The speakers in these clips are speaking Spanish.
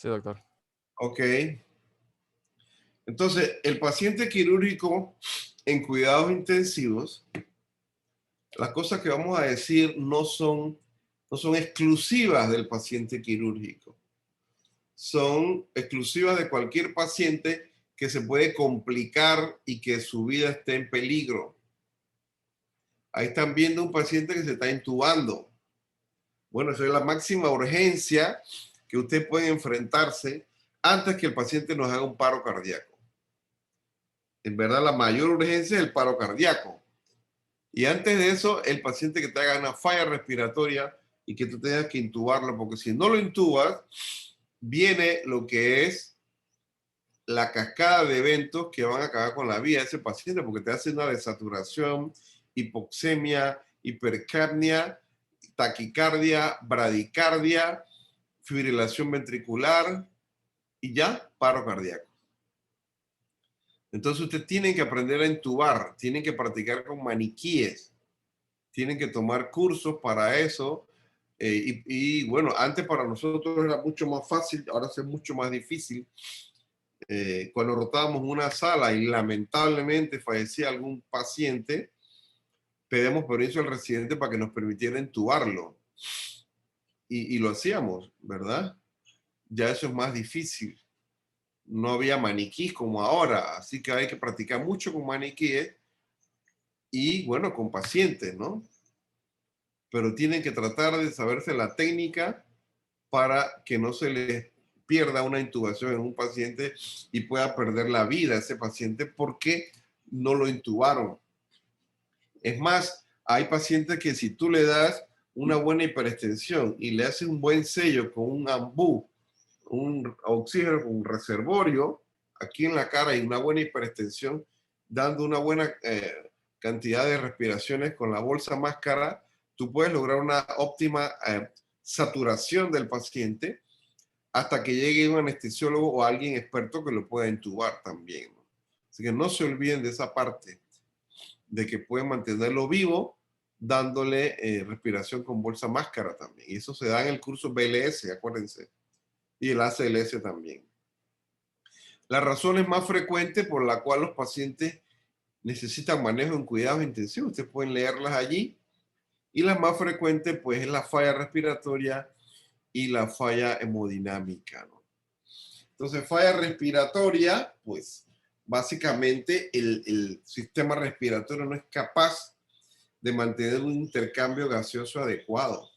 Sí, doctor. Ok. Entonces, el paciente quirúrgico en cuidados intensivos, las cosas que vamos a decir no son exclusivas del paciente quirúrgico. Son exclusivas de cualquier paciente que se puede complicar y que su vida esté en peligro. Ahí están viendo un paciente que se está intubando. Bueno, eso es la máxima urgencia que usted puede enfrentarse antes que el paciente nos haga un paro cardíaco. En verdad, la mayor urgencia es el paro cardíaco. Y antes de eso, el paciente que te haga una falla respiratoria y que tú tengas que intubarlo, porque si no lo intubas, viene lo que es la cascada de eventos que van a acabar con la vida de ese paciente, porque te hace una desaturación, hipoxemia, hipercapnia, taquicardia, bradicardia, fibrilación ventricular y ya paro cardíaco. Entonces usted tiene que aprender a intubar, tienen que practicar con maniquíes, tienen que tomar cursos para eso. Y bueno, antes para nosotros era mucho más fácil, ahora es mucho más difícil. Cuando rotábamos una sala y lamentablemente fallecía algún paciente, pedíamos permiso al residente para que nos permitiera intubarlo. Y lo hacíamos, ¿verdad? Ya eso es más difícil. No había maniquís como ahora, así que hay que practicar mucho con maniquíes y bueno, con pacientes, ¿no? Pero tienen que tratar de saberse la técnica para que no se les pierda una intubación en un paciente y pueda perder la vida ese paciente porque no lo intubaron. Es más, hay pacientes que si tú le das una buena hiperextensión y le haces un buen sello con un ambú, un oxígeno con un reservorio, aquí en la cara y una buena hiperextensión, dando una buena cantidad de respiraciones con la bolsa máscara, tú puedes lograr una óptima saturación del paciente hasta que llegue un anestesiólogo o alguien experto que lo pueda intubar también, ¿no? Así que no se olviden de esa parte, de que pueden mantenerlo vivo dándole respiración con bolsa máscara también. Y eso se da en el curso BLS, acuérdense, y el ACLS también. La razón es más frecuente por la cual los pacientes necesitan manejo en cuidados intensivos. Ustedes pueden leerlas allí. Y la más frecuente, pues, es la falla respiratoria y la falla hemodinámica, ¿no? Entonces, falla respiratoria, pues, básicamente el sistema respiratorio no es capaz de mantener un intercambio gaseoso adecuado.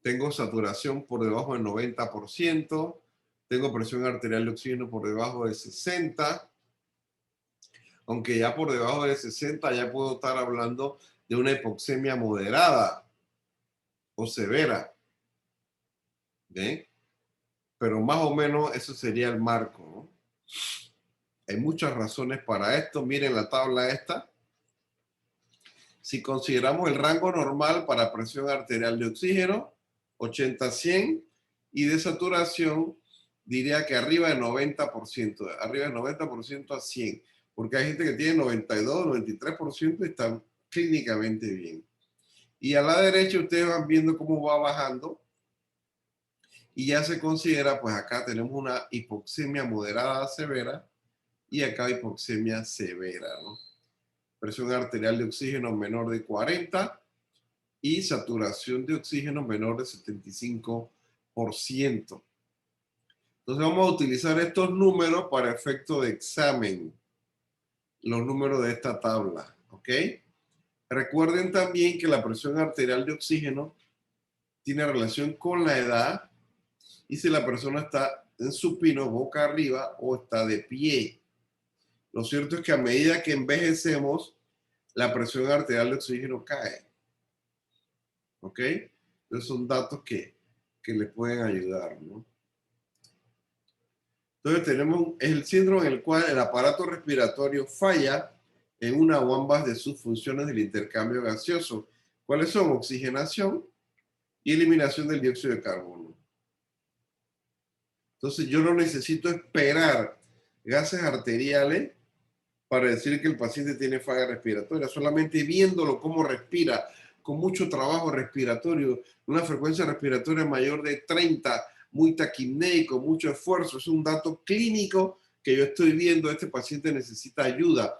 Tengo saturación por debajo del 90%, tengo presión arterial de oxígeno por debajo de 60, aunque ya por debajo de 60 ya puedo estar hablando de una hipoxemia moderada o severa, ¿bien? Pero más o menos eso sería el marco, ¿no? Hay muchas razones para esto. Miren la tabla esta. Si consideramos el rango normal para presión arterial de oxígeno, 80-100, y de saturación, diría que arriba del 90%, arriba del 90% a 100, porque hay gente que tiene 92, 93% y están clínicamente bien. Y a la derecha ustedes van viendo cómo va bajando y ya se considera, pues acá tenemos una hipoxemia moderada a severa y acá hipoxemia severa, ¿no? Presión arterial de oxígeno menor de 40 y saturación de oxígeno menor de 75%. Entonces vamos a utilizar estos números para efecto de examen, los números de esta tabla, ¿ok? Recuerden también que la presión arterial de oxígeno tiene relación con la edad y si la persona está en supino, boca arriba o está de pie. Lo cierto es que a medida que envejecemos, la presión arterial de oxígeno cae. ¿Ok? Entonces son datos que les pueden ayudar, ¿no? Entonces tenemos el síndrome en el cual el aparato respiratorio falla en una o ambas de sus funciones del intercambio gaseoso. ¿Cuáles son? Oxigenación y eliminación del dióxido de carbono. Entonces yo no necesito esperar gases arteriales para decir que el paciente tiene falla respiratoria, solamente viéndolo cómo respira, con mucho trabajo respiratorio, una frecuencia respiratoria mayor de 30, muy taquipnéico, mucho esfuerzo. Es un dato clínico que yo estoy viendo, este paciente necesita ayuda.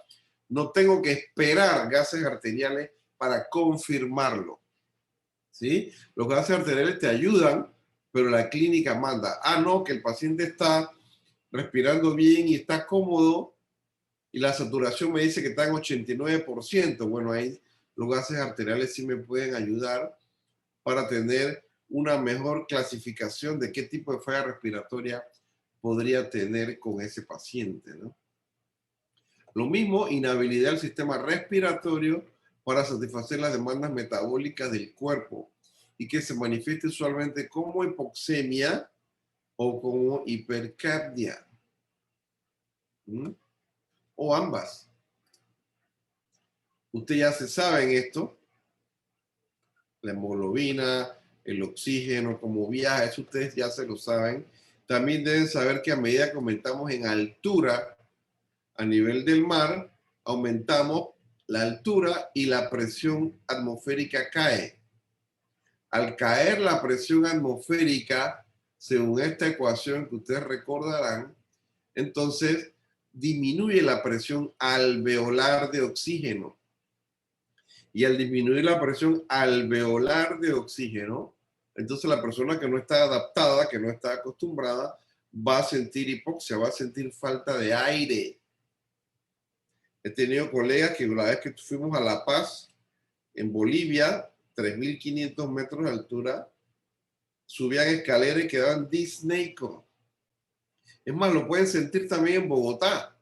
No tengo que esperar gases arteriales para confirmarlo. ¿Sí? Los gases arteriales te ayudan, pero la clínica manda. Ah, no, que el paciente está respirando bien y está cómodo y la saturación me dice que está en 89%. Bueno, ahí los gases arteriales sí me pueden ayudar para tener una mejor clasificación de qué tipo de falla respiratoria podría tener con ese paciente, ¿no? Lo mismo, inhabilidad del sistema respiratorio para satisfacer las demandas metabólicas del cuerpo y que se manifieste usualmente como hipoxemia o como hipercapnia. ¿Mm? O ambas. Usted ya se sabe en esto, la hemoglobina, el oxígeno, cómo viaja, eso ustedes ya se lo saben. También deben saber que a medida que aumentamos en altura a nivel del mar, aumentamos la altura y la presión atmosférica cae. Al caer la presión atmosférica, según esta ecuación que ustedes recordarán, entonces disminuye la presión alveolar de oxígeno. Y al disminuir la presión alveolar de oxígeno, entonces la persona que no está adaptada, que no está acostumbrada, va a sentir hipoxia, va a sentir falta de aire. He tenido colegas que la vez que fuimos a La Paz, en Bolivia, 3.500 metros de altura, subían escaleras y quedaban disneyco. Es más, lo pueden sentir también en Bogotá.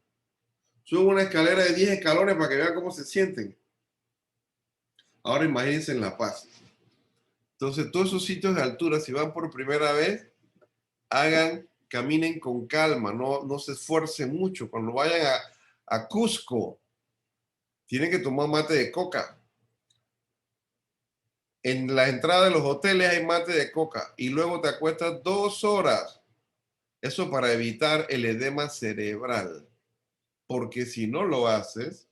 Suben una escalera de 10 escalones para que vean cómo se sienten. Ahora imagínense en La Paz. Entonces, todos esos sitios de altura, si van por primera vez, caminen con calma, no se esfuercen mucho. Cuando vayan a Cusco, tienen que tomar mate de coca. En la entrada de los hoteles hay mate de coca y luego te acuestas 2 horas. Eso para evitar el edema cerebral. Porque si no lo haces,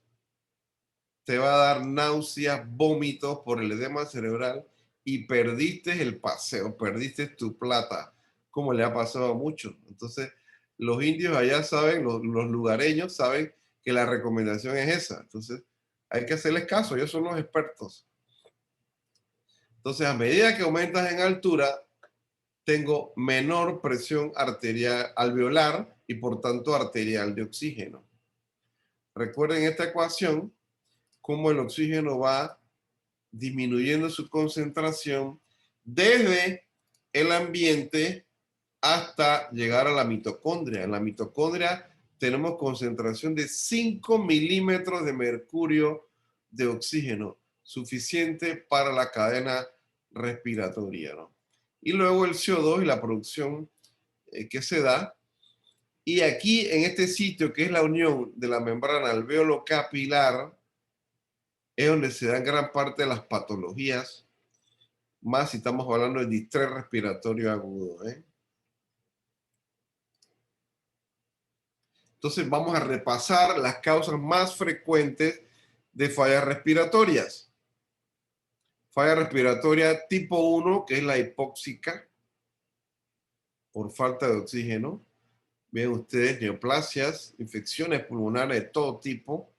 te va a dar náuseas, vómitos por el edema cerebral y perdiste el paseo, perdiste tu plata, como le ha pasado a muchos. Entonces, los indios allá saben, los lugareños saben que la recomendación es esa. Entonces, hay que hacerles caso, ellos son los expertos. Entonces, a medida que aumentas en altura, tengo menor presión arterial alveolar y por tanto arterial de oxígeno. Recuerden esta ecuación, cómo el oxígeno va disminuyendo su concentración desde el ambiente hasta llegar a la mitocondria. En la mitocondria tenemos concentración de 5 milímetros de mercurio de oxígeno, suficiente para la cadena respiratoria, ¿no? Y luego el CO2 y la producción que se da. Y aquí en este sitio, que es la unión de la membrana alveolo-capilar, es donde se dan gran parte de las patologías, más si estamos hablando de distrés respiratorio agudo, ¿eh? Entonces vamos a repasar las causas más frecuentes de fallas respiratorias. Falla respiratoria tipo 1, que es la hipóxica, por falta de oxígeno. Ven ustedes neoplasias, infecciones pulmonares de todo tipo,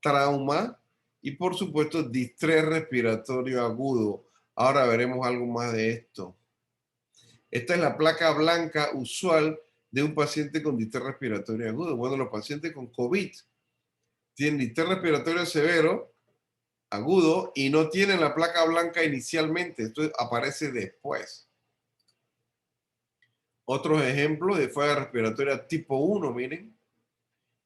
trauma y por supuesto distrés respiratorio agudo. Ahora veremos algo más de esto. Esta es la placa blanca usual de un paciente con distrés respiratorio agudo. Bueno, los pacientes con COVID tienen distrés respiratorio severo, agudo, y no tienen la placa blanca inicialmente. Esto aparece después. Otros ejemplos de falla respiratoria tipo 1, miren.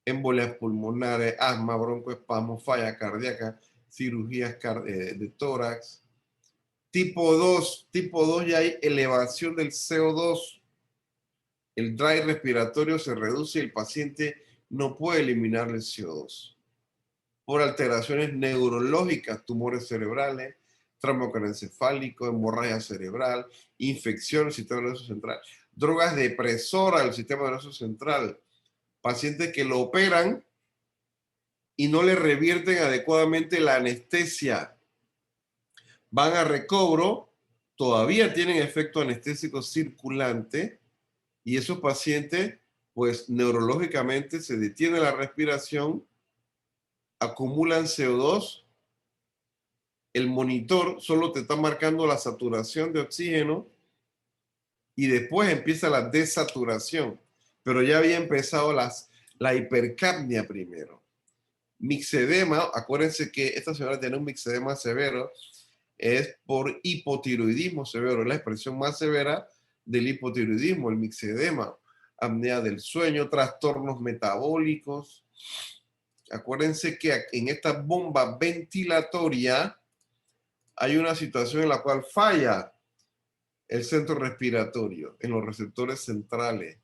Embolias pulmonares, asma, broncoespasmo, falla cardíaca, cirugías de tórax. Tipo 2 ya hay elevación del CO2. El drive respiratorio se reduce y el paciente no puede eliminar el CO2. Por alteraciones neurológicas, tumores cerebrales, trauma craneoencefálico, hemorragia cerebral, infección del sistema nervioso central, drogas depresoras del sistema nervioso central, pacientes que lo operan y no le revierten adecuadamente la anestesia. Van a recobro todavía tienen efecto anestésico circulante y esos pacientes, pues neurológicamente se detiene la respiración, acumulan CO2, el monitor solo te está marcando la saturación de oxígeno y después empieza la desaturación, pero ya había empezado la hipercapnia primero. Mixedema, acuérdense que esta señora tiene un mixedema severo, es por hipotiroidismo severo, es la expresión más severa del hipotiroidismo, el mixedema, apnea del sueño, trastornos metabólicos. Acuérdense que en esta bomba ventilatoria hay una situación en la cual falla el centro respiratorio en los receptores centrales.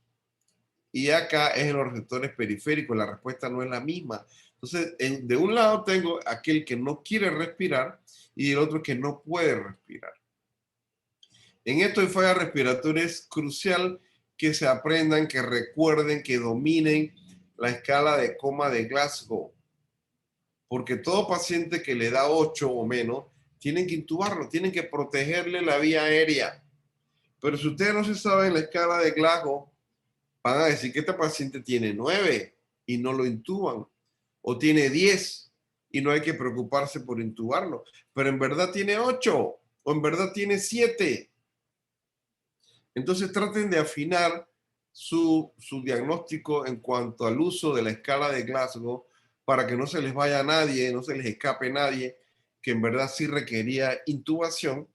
Y acá es en los receptores periféricos, la respuesta no es la misma. Entonces, de un lado tengo aquel que no quiere respirar y el otro que no puede respirar. En esto de falla respiratoria es crucial que se aprendan, que recuerden, que dominen la escala de coma de Glasgow. Porque todo paciente que le da 8 o menos, tienen que intubarlo, tienen que protegerle la vía aérea. Pero si ustedes no se saben la escala de Glasgow, van a decir que este paciente tiene 9 y no lo intuban, o tiene 10 y no hay que preocuparse por intubarlo, pero en verdad tiene 8 o en verdad tiene 7. Entonces traten de afinar su diagnóstico en cuanto al uso de la escala de Glasgow para que no se les vaya a nadie, no se les escape nadie que en verdad sí requería intubación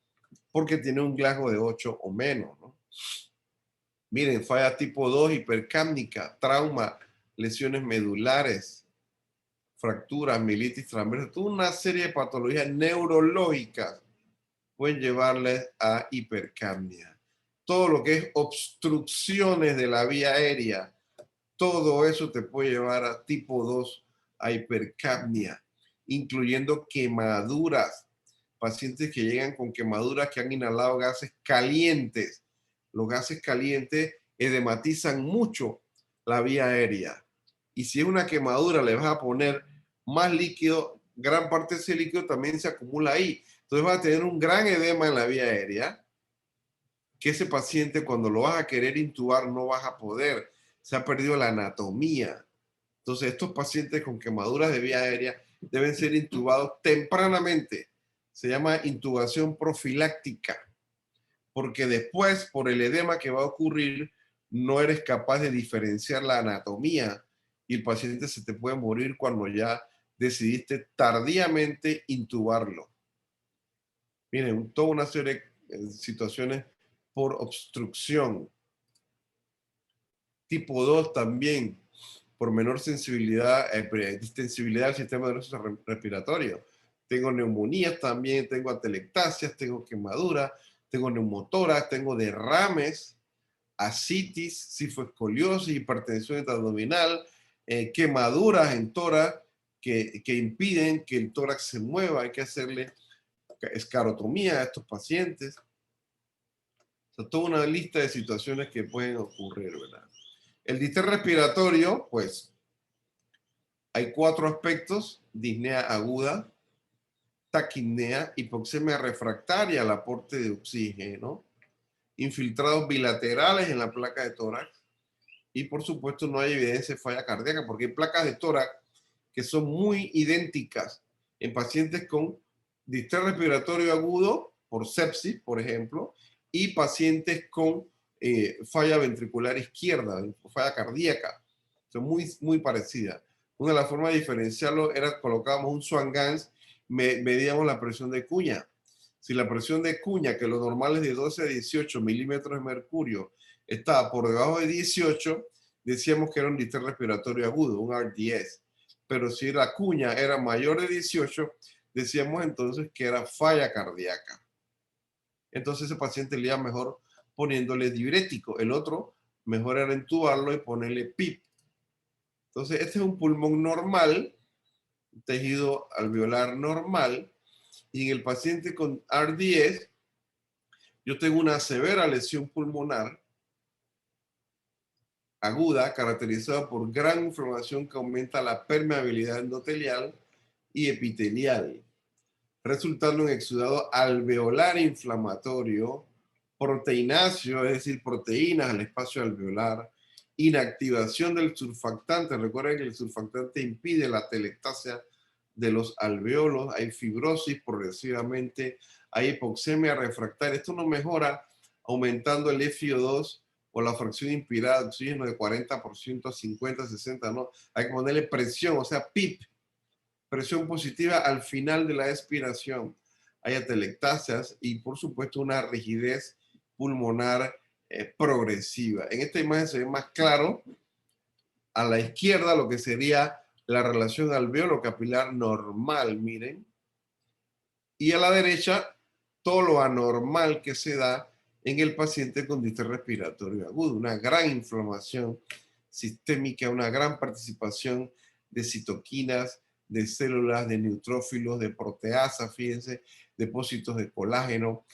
porque tiene un Glasgow de 8 o menos, ¿no? Miren, falla tipo 2, hipercápnica, trauma, lesiones medulares, fracturas, mielitis transversa, toda una serie de patologías neurológicas pueden llevarles a hipercapnia. Todo lo que es obstrucciones de la vía aérea, todo eso te puede llevar a tipo 2, a hipercapnia, incluyendo quemaduras, pacientes que llegan con quemaduras que han inhalado gases calientes. Los gases calientes edematizan mucho la vía aérea. Y si es una quemadura, le vas a poner más líquido, gran parte de ese líquido también se acumula ahí. Entonces vas a tener un gran edema en la vía aérea, que ese paciente cuando lo vas a querer intubar no vas a poder. Se ha perdido la anatomía. Entonces estos pacientes con quemaduras de vía aérea deben ser intubados tempranamente. Se llama intubación profiláctica, porque después, por el edema que va a ocurrir, no eres capaz de diferenciar la anatomía y el paciente se te puede morir cuando ya decidiste tardíamente intubarlo. Miren, toda una serie de situaciones por obstrucción. Tipo 2 también, por menor sensibilidad, distensibilidad del sistema nervioso respiratorio. Tengo neumonías también, tengo atelectasias, tengo quemaduras, tengo neumotoras, tengo derrames, ascitis, cifoescoliosis, hipertensión abdominal, quemaduras en tórax que impiden que el tórax se mueva. Hay que hacerle escarotomía a estos pacientes. O sea, toda una lista de situaciones que pueden ocurrir, ¿verdad? El distrés respiratorio, pues, hay 4 aspectos: disnea aguda, taquipnea, hipoxemia refractaria al aporte de oxígeno, infiltrados bilaterales en la placa de tórax y, por supuesto, no hay evidencia de falla cardíaca porque hay placas de tórax que son muy idénticas en pacientes con distrés respiratorio agudo por sepsis, por ejemplo, y pacientes con falla ventricular izquierda, falla cardíaca. Son muy parecidas. Una de las formas de diferenciarlo era colocábamos un Swan-Ganz, medíamos la presión de cuña. Si la presión de cuña, que lo normal es de 12 a 18 milímetros de mercurio, estaba por debajo de 18, decíamos que era un distrés respiratorio agudo, un RDS. Pero si la cuña era mayor de 18, decíamos entonces que era falla cardíaca. Entonces ese paciente le iba mejor poniéndole diurético. El otro, mejor era entubarlo y ponerle PIP. Entonces este es un pulmón normal, tejido alveolar normal, y en el paciente con RDS, yo tengo una severa lesión pulmonar aguda caracterizada por gran inflamación que aumenta la permeabilidad endotelial y epitelial. resultando en exudado alveolar inflamatorio, proteináceo, es decir, proteínas al espacio alveolar, inactivación del surfactante. Recuerden que el surfactante impide la telectasia de los alveolos, hay fibrosis progresivamente, hay hipoxemia refractaria. Esto no mejora aumentando el FiO2 o la fracción inspirada de oxígeno de 40% a 50, 60, no. Hay que ponerle presión, o sea, PIP, presión positiva al final de la expiración. Hay atelectasias y, por supuesto, una rigidez pulmonar progresiva. En esta imagen se ve más claro a la izquierda lo que sería la relación alveolo capilar normal, miren, y a la derecha todo lo anormal que se da en el paciente con distrés respiratorio agudo, una gran inflamación sistémica, una gran participación de citoquinas, de células, de neutrófilos, de proteasa, fíjense, depósitos de colágeno,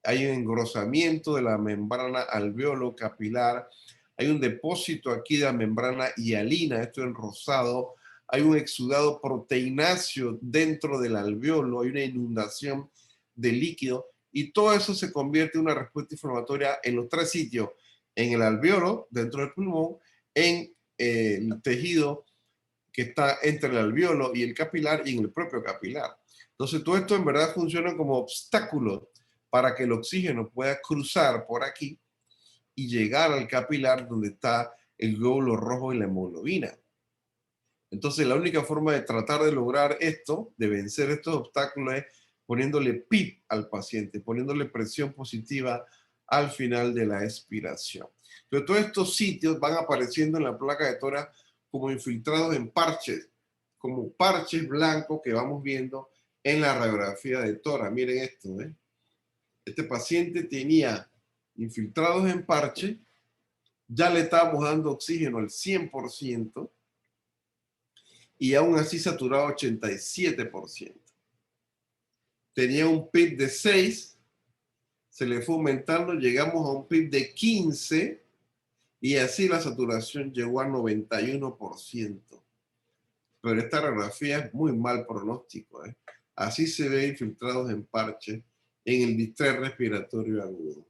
hay un engrosamiento de la membrana alveolo capilar, hay un depósito aquí de la membrana hialina, esto en rosado, hay un exudado proteináceo dentro del alveolo, hay una inundación de líquido y todo eso se convierte en una respuesta inflamatoria en los tres sitios, en el alveolo, dentro del pulmón, en el tejido que está entre el alveolo y el capilar y en el propio capilar. Entonces todo esto en verdad funciona como obstáculos para que el oxígeno pueda cruzar por aquí y llegar al capilar donde está el glóbulo rojo y la hemoglobina. Entonces, la única forma de tratar de lograr esto, de vencer estos obstáculos, es poniéndole PIP al paciente, poniéndole presión positiva al final de la expiración. Pero todos estos sitios van apareciendo en la placa de tórax como infiltrados en parches, como parches blancos que vamos viendo en la radiografía de tórax. Miren esto, ¿eh? Este paciente tenía infiltrados en parche, ya le estábamos dando oxígeno al 100%, y aún así saturado 87%. Tenía un PIB de 6, se le fue aumentando, llegamos a un PIB de 15 y así la saturación llegó a 91%. Pero esta radiografía es muy mal pronóstico, ¿eh? Así se ve infiltrados en parche en el distrés respiratorio agudo.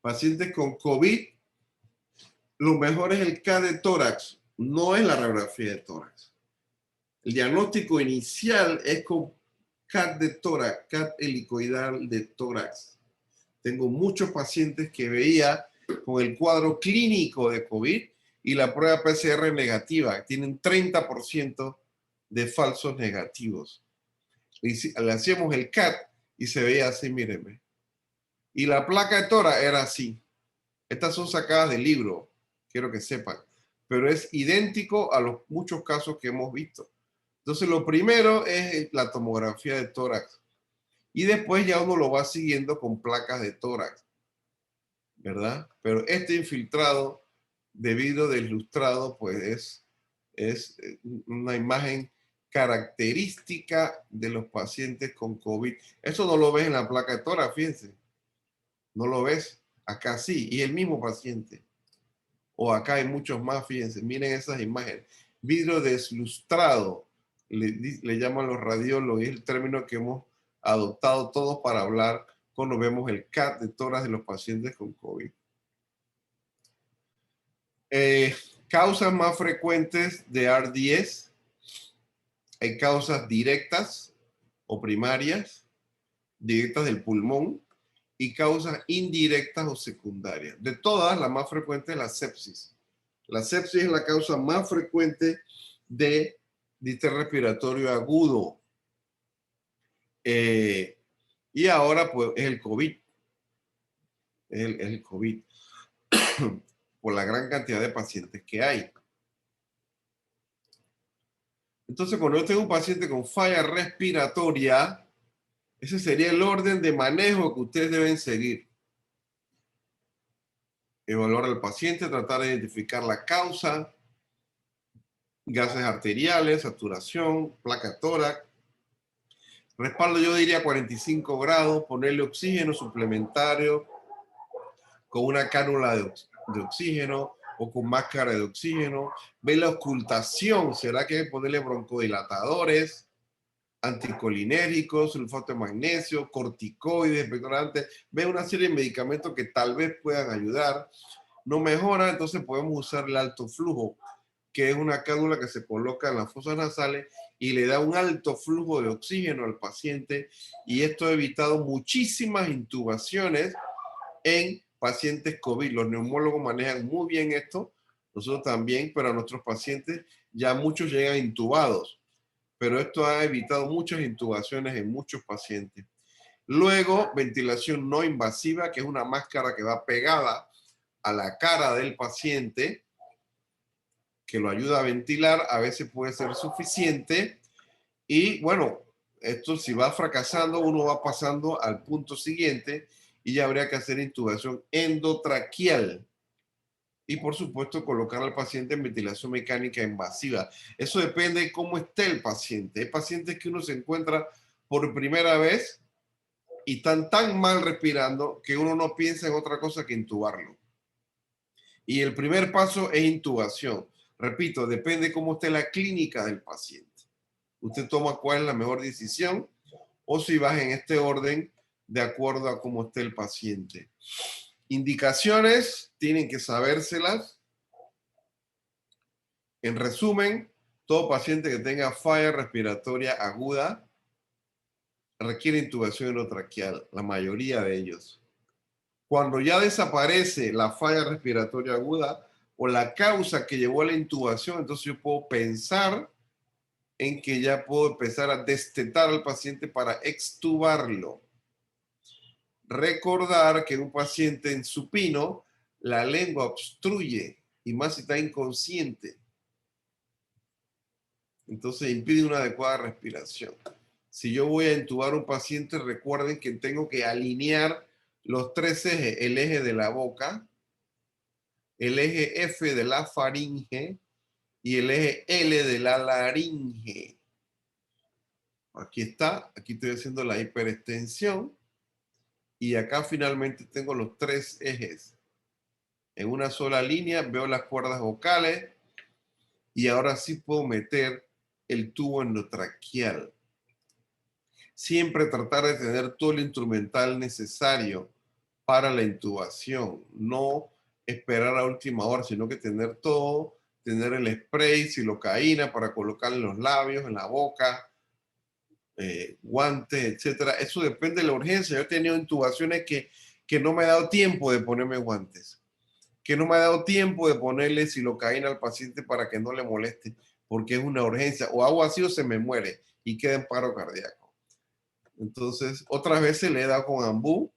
Pacientes con COVID, lo mejor es el CAT de tórax, no es la radiografía de tórax. El diagnóstico inicial es con CAT de tórax, CAT helicoidal de tórax. Tengo muchos pacientes que veía con el cuadro clínico de COVID y la prueba PCR negativa. Tienen 30% de falsos negativos. Le hacíamos el CAT y se veía así, mírenme. Y la placa de tórax era así. Estas son sacadas del libro, quiero que sepan. Pero es idéntico a los muchos casos que hemos visto. Entonces, lo primero es la tomografía de tórax. Y después ya uno lo va siguiendo con placas de tórax, ¿verdad? Pero este infiltrado de vidrio deslustrado, pues es una imagen característica de los pacientes con COVID. Eso no lo ves en la placa de tórax, fíjense. No lo ves. Acá sí, y el mismo paciente. O acá hay muchos más, fíjense. Miren esas imágenes. Vidrio deslustrado, le llaman los radiólogos, es el término que hemos adoptado todos para hablar cuando vemos el CAT de tórax de los pacientes con COVID. Causas más frecuentes de ARDS. Hay causas directas o primarias, directas del pulmón, y causas indirectas o secundarias. De todas, la más frecuente es la sepsis. La sepsis es la causa más frecuente de distrés respiratorio agudo. Y ahora, pues, es el COVID. Es el COVID. Por la gran cantidad de pacientes que hay. Entonces, cuando yo tengo un paciente con falla respiratoria, ese sería el orden de manejo que ustedes deben seguir. Evaluar al paciente, tratar de identificar la causa, gases arteriales, saturación, placa tórax. Respaldo yo diría 45 grados, ponerle oxígeno suplementario con una cánula de oxígeno o con máscara de oxígeno. Ver la ocultación, ¿será que hay que ponerle broncodilatadores? anticolinérgicos, sulfato de magnesio, corticoides, expectorantes. Ve una serie de medicamentos que tal vez puedan ayudar. No mejora, entonces podemos usar el alto flujo, que es una cánula que se coloca en las fosas nasales y le da un alto flujo de oxígeno al paciente, y esto ha evitado muchísimas intubaciones en pacientes COVID. Los neumólogos manejan muy bien esto, nosotros también, pero a nuestros pacientes ya muchos llegan intubados, pero esto ha evitado muchas intubaciones en muchos pacientes. Luego, ventilación no invasiva, que es una máscara que va pegada a la cara del paciente, que lo ayuda a ventilar, a veces puede ser suficiente. Y bueno, esto si va fracasando, uno va pasando al punto siguiente y ya habría que hacer intubación endotraqueal. Y por supuesto, colocar al paciente en ventilación mecánica invasiva. Eso depende de cómo esté el paciente. Hay pacientes que uno se encuentra por primera vez y están tan mal respirando que uno no piensa en otra cosa que intubarlo. Y el primer paso es intubación. Repito, depende cómo esté la clínica del paciente. Usted toma cuál es la mejor decisión, o si vas en este orden de acuerdo a cómo esté el paciente. Indicaciones, tienen que sabérselas. En resumen, todo paciente que tenga falla respiratoria aguda requiere intubación endotraqueal, la mayoría de ellos. Cuando ya desaparece la falla respiratoria aguda o la causa que llevó a la intubación, entonces yo puedo pensar en que ya puedo empezar a destetar al paciente para extubarlo. Recordar que un paciente en supino, la lengua obstruye, y más si está inconsciente. Entonces impide una adecuada respiración. Si yo voy a intubar a un paciente, recuerden que tengo que alinear los tres ejes: el eje de la boca, el eje F de la faringe y el eje L de la laringe. Aquí está, aquí estoy haciendo la hiperextensión y acá finalmente tengo los tres ejes. En una sola línea veo las cuerdas vocales y ahora sí puedo meter el tubo endotraqueal. Siempre tratar de tener todo el instrumental necesario para la intubación, no esperar a última hora, sino que tener todo, tener el spray, silocaína para colocar en los labios, en la boca, guantes, etcétera. Eso depende de la urgencia. Yo he tenido intubaciones que no me ha dado tiempo de ponerme guantes, que no me ha dado tiempo de ponerle silocaína al paciente para que no le moleste, porque es una urgencia, o hago así o se me muere y queda en paro cardíaco. Entonces, otras veces le he dado con ambú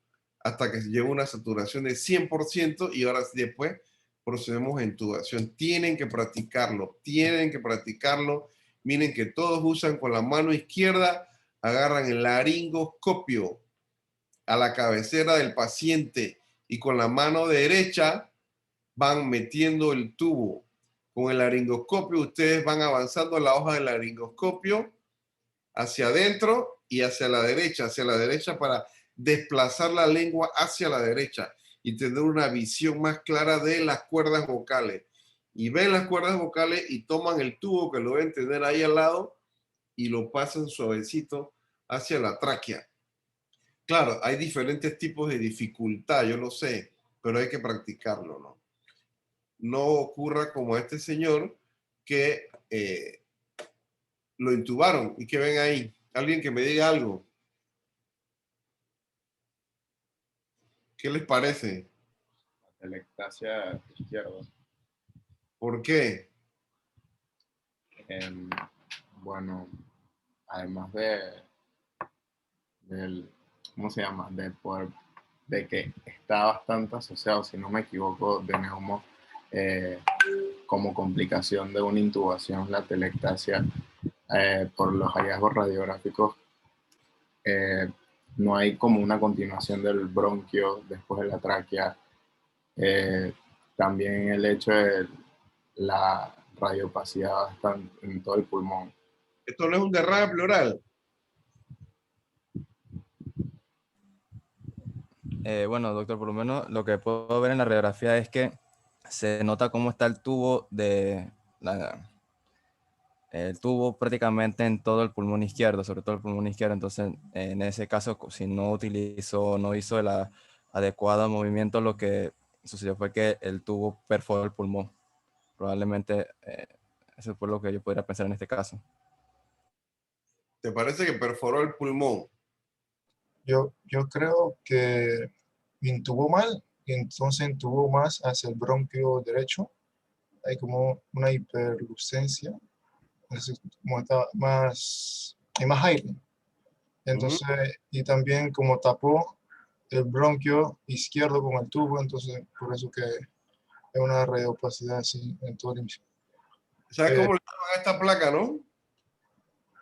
hasta que llegue una saturación de 100% y ahora después procedemos a intubación. Tienen que practicarlo, tienen que practicarlo. Miren que todos usan con la mano izquierda, agarran el laringoscopio a la cabecera del paciente y con la mano derecha van metiendo el tubo. Con el laringoscopio ustedes van avanzando la hoja del laringoscopio hacia adentro y hacia la derecha para desplazar la lengua hacia la derecha y tener una visión más clara de las cuerdas vocales. Y ven las cuerdas vocales y toman el tubo que lo deben tener ahí al lado y lo pasan suavecito hacia la tráquea. Claro, hay diferentes tipos de dificultad, yo lo sé, pero hay que practicarlo, ¿no? No ocurra como este señor que lo intubaron y que ven ahí. Alguien que me diga algo. ¿Qué les parece? Telectasia izquierda. ¿Por qué? Em, bueno, además del, ¿cómo se llama? De que está bastante asociado, si no me equivoco, de neumo, eh, como complicación de una intubación, la telectasia, por los hallazgos radiográficos, eh, no hay como una continuación del bronquio después de la tráquea. Eh, También el hecho de la radiopacidad está en todo el pulmón. Esto no es un derrame pleural. Bueno, doctor, por lo menos lo que puedo ver en la radiografía es que se nota cómo está el tubo de el tubo prácticamente en todo el pulmón izquierdo, sobre todo el pulmón izquierdo. Entonces, en ese caso, si no utilizó, no hizo el adecuado movimiento, lo que sucedió fue que el tubo perforó el pulmón. Probablemente eso fue lo que yo podría pensar en este caso. ¿Te parece que perforó el pulmón? Yo creo que intubó mal y entonces intubó más hacia el bronquio derecho. Hay como una hiperlucencia, entonces como está más, hay más aire. Ujú. Entonces, y también como tapó el bronquio izquierdo con el tubo, entonces por eso que hay una radiopacidad así en todo el hemisferio. ¿Sabes Eh, cómo le llaman a esta placa, no?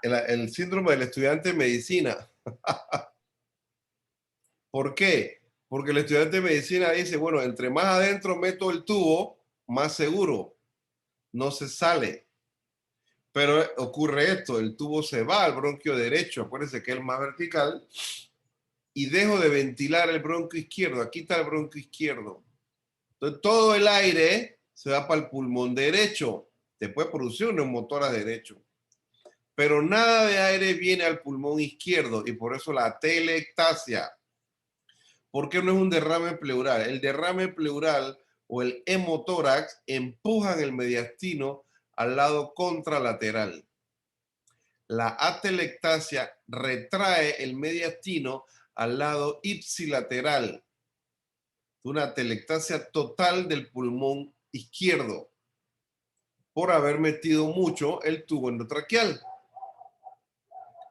El síndrome del estudiante de medicina. ¿Por qué? Porque el estudiante de medicina dice, bueno, entre más adentro meto el tubo, más seguro, no se sale. Pero ocurre esto, el tubo se va al bronquio derecho, acuérdense que es el más vertical, y dejo de ventilar el bronquio izquierdo. Aquí está el bronquio izquierdo. Entonces todo el aire se va para el pulmón derecho. Después producir un neumotórax derecho. Pero nada de aire viene al pulmón izquierdo y por eso la telectasia. ¿Por qué no es un derrame pleural? El derrame pleural o el hemotórax empujan el mediastino al lado contralateral. La atelectasia retrae el mediastino al lado ipsilateral. Una atelectasia total del pulmón izquierdo por haber metido mucho el tubo endotraqueal.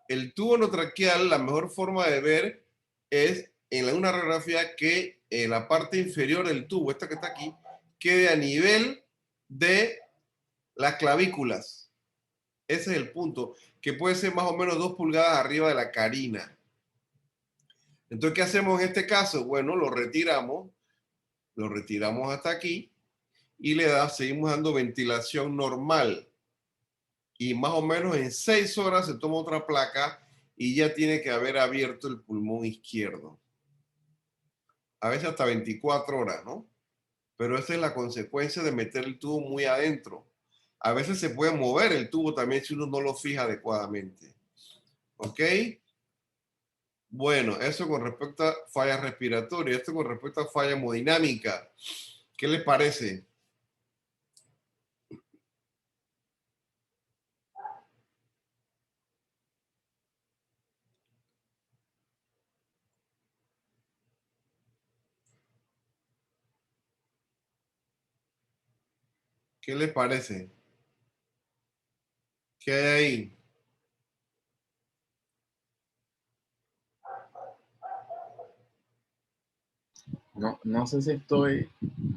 El tubo endotraqueal, la mejor forma de ver es en una radiografía que la parte inferior del tubo, esta que está aquí, quede a nivel de las clavículas. Ese es el punto, que puede ser más o menos 2 pulgadas arriba de la carina. Entonces, ¿qué hacemos en este caso? Bueno, lo retiramos hasta aquí y seguimos dando ventilación normal. Y más o menos en 6 horas se toma otra placa y ya tiene que haber abierto el pulmón izquierdo. A veces hasta 24 horas, ¿no? Pero esa es la consecuencia de meter el tubo muy adentro. A veces se puede mover el tubo también si uno no lo fija adecuadamente. ¿Ok? Bueno, eso con respecto a falla respiratoria. Esto con respecto a falla hemodinámica. ¿Qué les parece? ¿Qué les parece? ¿Qué hay ahí? No sé si estoy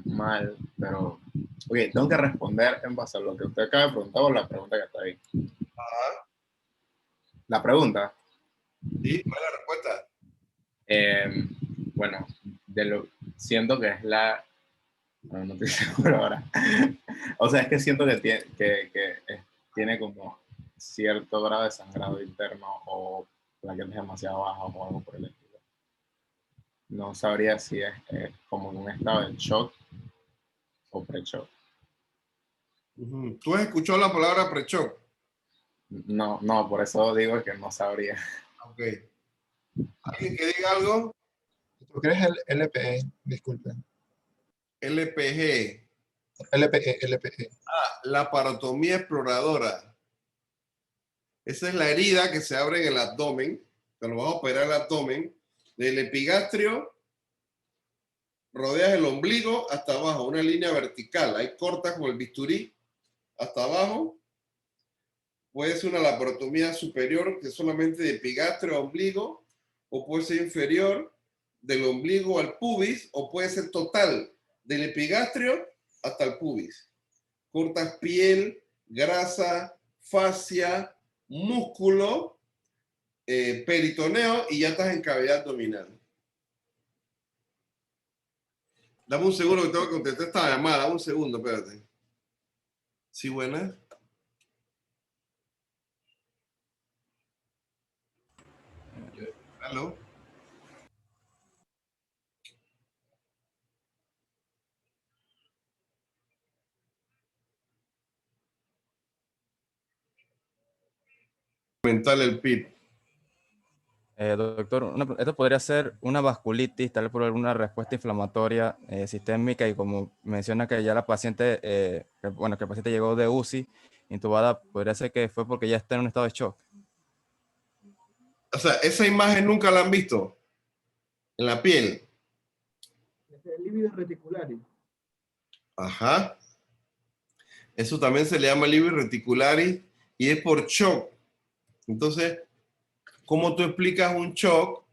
mal, pero ok, tengo que responder en base a lo que usted acaba de preguntar o la pregunta que está ahí. La pregunta, ¿Sí? ¿Cuál es la respuesta? eh, bueno, siento que es no estoy seguro ahora. O sea, es que siento que tiene como cierto grado de sangrado interno o plaquetas demasiado bajas o algo por el estilo. No sabría si es como en un estado de shock o pre-shock. ¿Tú has escuchado la palabra pre-shock? No, por eso digo que no sabría. Ok. ¿Alguien que diga algo? ¿Tú crees el LPE? Disculpen. LPG. LPE, LPE. La parotomía exploradora. Esa es la herida que se abre en el abdomen. Te lo vas a operar el abdomen. Del epigastrio, rodeas el ombligo hasta abajo, una línea vertical. Ahí cortas con el bisturí hasta abajo. Puede ser una laparotomía superior, que es solamente de epigastrio a ombligo, o puede ser inferior, del ombligo al pubis, o puede ser total, del epigastrio hasta el pubis. Cortas piel, grasa, fascia, músculo, peritoneo y ya estás en cavidad abdominal. Dame un segundo que tengo que contestar esta llamada. Dame un segundo, espérate. ¿Sí, buenas? ¿Aló? Aumentar el PIB. Doctor, esto podría ser una vasculitis, tal vez por alguna respuesta inflamatoria sistémica, y como menciona que ya la paciente, bueno, que el paciente llegó de UCI intubada, podría ser que fue porque ya está en un estado de shock. O sea, esa imagen nunca la han visto en la piel. El lívido reticularis. Ajá. Eso también se le llama lívido reticularis y es por shock. Entonces, ¿cómo tú explicas un shock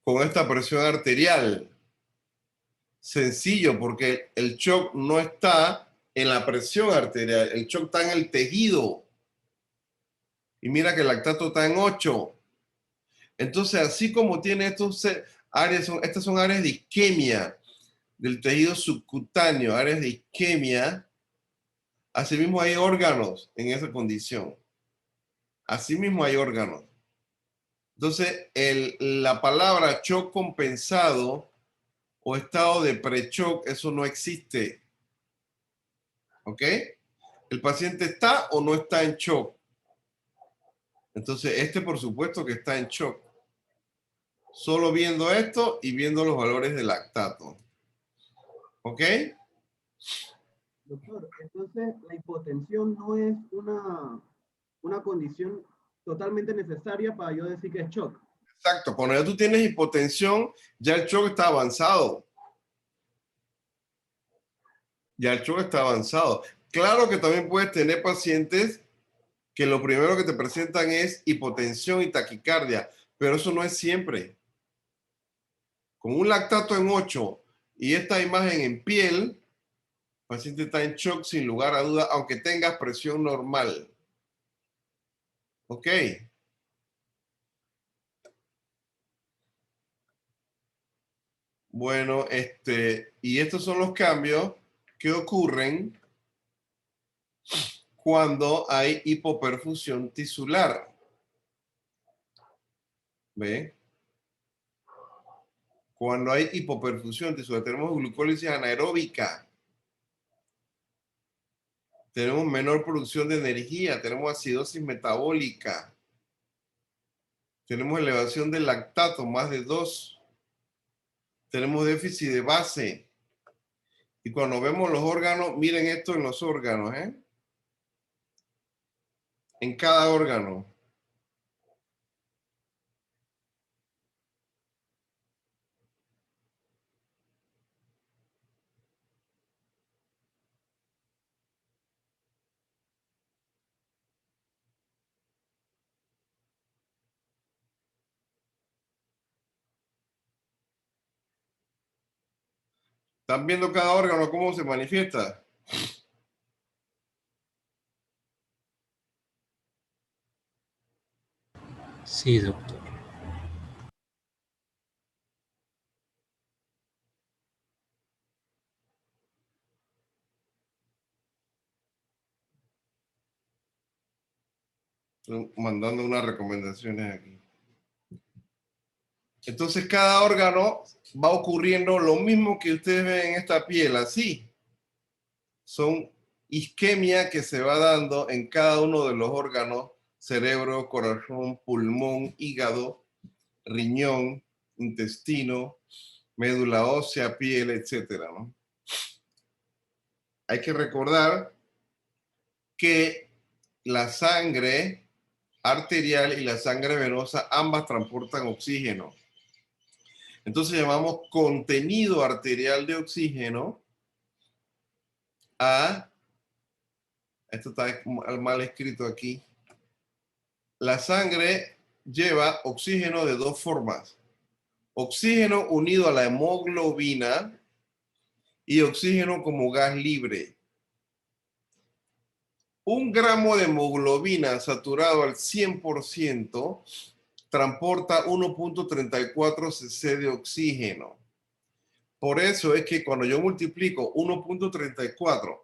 con esta presión arterial? Sencillo, porque el shock no está en la presión arterial, el shock está en el tejido. Y mira que el lactato está en 8. Entonces, así como tiene estos áreas, estas son áreas de isquemia del tejido subcutáneo, áreas de isquemia, asimismo hay órganos en esa condición. Asimismo hay órganos. Entonces, la palabra shock compensado o estado de pre-shock, eso no existe. ¿Ok? El paciente está o no está en shock. Entonces, por supuesto que está en shock. Solo viendo esto y viendo los valores de lactato. ¿Ok? Doctor, entonces la hipotensión no es una condición totalmente necesaria para yo decir que es shock. Exacto. Cuando ya tú tienes hipotensión, ya el shock está avanzado. Ya el shock está avanzado. Claro que también puedes tener pacientes que lo primero que te presentan es hipotensión y taquicardia, pero eso no es siempre. Con un lactato en 8 y esta imagen en piel, el paciente está en shock sin lugar a duda, aunque tengas presión normal. ¿Ok? Bueno, y estos son los cambios que ocurren cuando hay hipoperfusión tisular. ¿Ve? Cuando hay hipoperfusión tisular, tenemos glucólisis anaeróbica. Tenemos menor producción de energía, tenemos acidosis metabólica. Tenemos elevación del lactato, más de 2. Tenemos déficit de base. Y cuando vemos los órganos, miren esto en los órganos, ¿eh? En cada órgano. ¿Están viendo cada órgano cómo se manifiesta? Sí, doctor. Estoy mandando unas recomendaciones aquí. Entonces, cada órgano va ocurriendo lo mismo que ustedes ven en esta piel, así. Son isquemia que se va dando en cada uno de los órganos: cerebro, corazón, pulmón, hígado, riñón, intestino, médula ósea, piel, etcétera, ¿no? Hay que recordar que la sangre arterial y la sangre venosa ambas transportan oxígeno. Entonces llamamos contenido arterial de oxígeno a, esto está mal escrito aquí, la sangre lleva oxígeno de 2 formas: oxígeno unido a la hemoglobina y oxígeno como gas libre. 1 gramo de hemoglobina saturado al 100% transporta 1.34 cc de oxígeno. Por eso es que cuando yo multiplico 1.34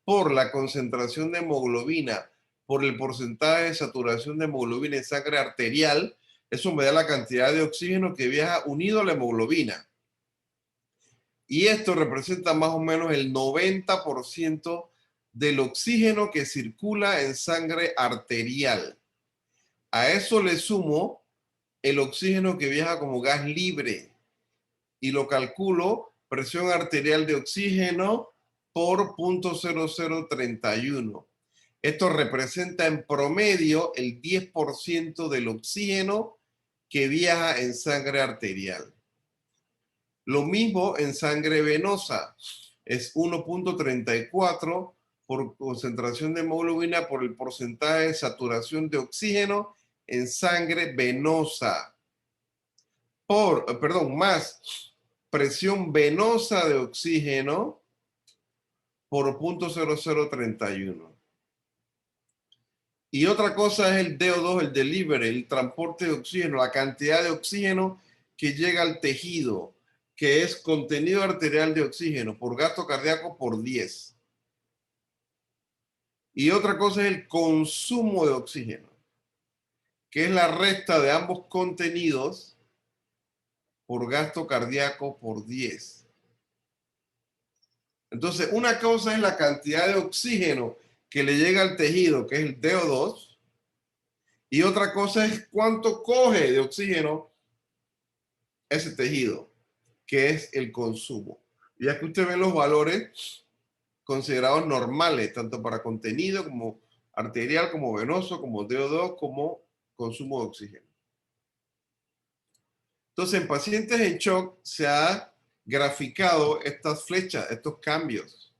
por la concentración de hemoglobina, por el porcentaje de saturación de hemoglobina en sangre arterial, eso me da la cantidad de oxígeno que viaja unido a la hemoglobina. Y esto representa más o menos el 90% del oxígeno que circula en sangre arterial. A eso le sumo el oxígeno que viaja como gas libre y lo calculo presión arterial de oxígeno por 0.0031. Esto representa en promedio el 10% del oxígeno que viaja en sangre arterial. Lo mismo en sangre venosa, es 1.34 por concentración de hemoglobina por el porcentaje de saturación de oxígeno en sangre venosa. Más presión venosa de oxígeno por 0.0031. Y otra cosa es el DO2, el delivery, el transporte de oxígeno, la cantidad de oxígeno que llega al tejido, que es contenido arterial de oxígeno por gasto cardíaco por 10. Y otra cosa es el consumo de oxígeno, que es la resta de ambos contenidos por gasto cardíaco por 10. Entonces, una cosa es la cantidad de oxígeno que le llega al tejido, que es el DO2, y otra cosa es cuánto coge de oxígeno ese tejido, que es el consumo. Y aquí usted ve los valores considerados normales, tanto para contenido como arterial, como venoso, como DO2, como consumo de oxígeno. Entonces, en pacientes en shock se ha graficado estas flechas, estos cambios,